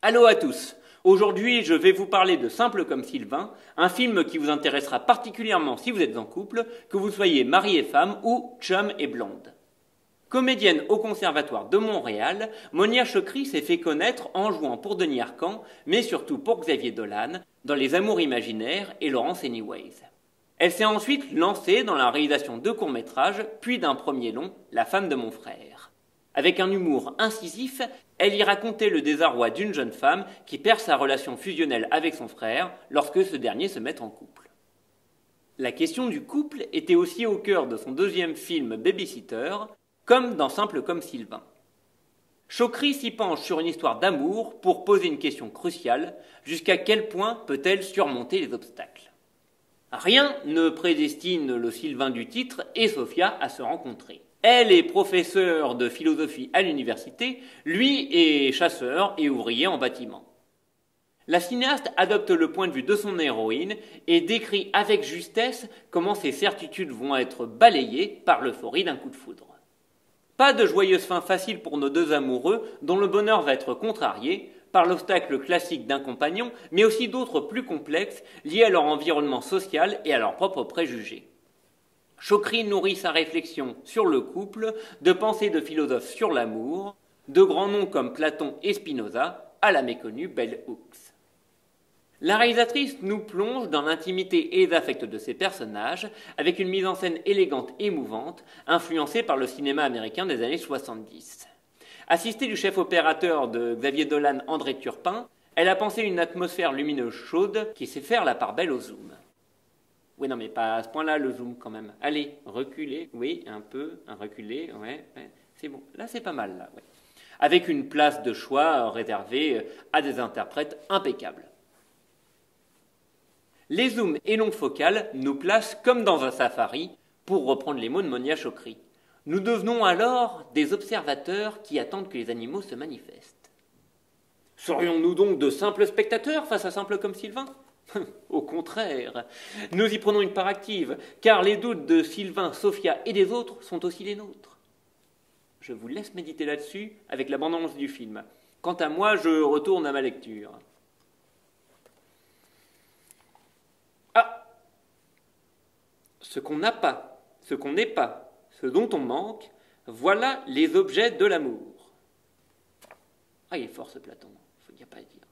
Allô à tous. Aujourd'hui, je vais vous parler de Simple comme Sylvain, un film qui vous intéressera particulièrement si vous êtes en couple, que vous soyez mari et femme ou chum et blonde. Comédienne au Conservatoire de Montréal, Monia Chokri s'est fait connaître en jouant pour Denis Arcand, mais surtout pour Xavier Dolan, dans Les Amours imaginaires et Laurence Anyways. Elle s'est ensuite lancée dans la réalisation de courts-métrages, puis d'un premier long, La femme de mon frère. Avec un humour incisif, elle y racontait le désarroi d'une jeune femme qui perd sa relation fusionnelle avec son frère lorsque ce dernier se met en couple. La question du couple était aussi au cœur de son deuxième film Babysitter, comme dans Simple comme Sylvain. Chokri s'y penche sur une histoire d'amour pour poser une question cruciale, jusqu'à quel point peut-elle surmonter les obstacles? Rien ne prédestine le Sylvain du titre et Sophia à se rencontrer. Elle est professeure de philosophie à l'université, lui est chasseur et ouvrier en bâtiment. La cinéaste adopte le point de vue de son héroïne et décrit avec justesse comment ses certitudes vont être balayées par l'euphorie d'un coup de foudre. Pas de joyeuse fin facile pour nos deux amoureux dont le bonheur va être contrarié par l'obstacle classique d'un compagnon, mais aussi d'autres plus complexes liés à leur environnement social et à leurs propres préjugés. Chokri nourrit sa réflexion sur le couple de pensées de philosophes sur l'amour, de grands noms comme Platon et Spinoza à la méconnue Bell Hooks. La réalisatrice nous plonge dans l'intimité et les affects de ses personnages avec une mise en scène élégante et émouvante, influencée par le cinéma américain des années 70. Assistée du chef opérateur de Xavier Dolan, André Turpin, elle a pensé une atmosphère lumineuse chaude qui sait faire la part belle au zoom. Oui, non, mais pas à ce point-là, le zoom, quand même. Allez, reculez, oui, un peu, reculez, ouais, c'est bon. Là, c'est pas mal, là, ouais. Avec une place de choix réservée à des interprètes impeccables. Les zooms et longues focales nous placent comme dans un safari, pour reprendre les mots de Monia Chokri. Nous devenons alors des observateurs qui attendent que les animaux se manifestent. Serions-nous donc de simples spectateurs face à Simple comme Sylvain ? Au contraire, nous y prenons une part active, car les doutes de Sylvain, Sophia et des autres sont aussi les nôtres. Je vous laisse méditer là-dessus avec la bande-annonce du film. Quant à moi, je retourne à ma lecture. Ah ! Ce qu'on n'a pas, ce qu'on n'est pas, ce dont on manque, voilà les objets de l'amour. Ah, il est fort ce Platon, il n'y a pas à dire.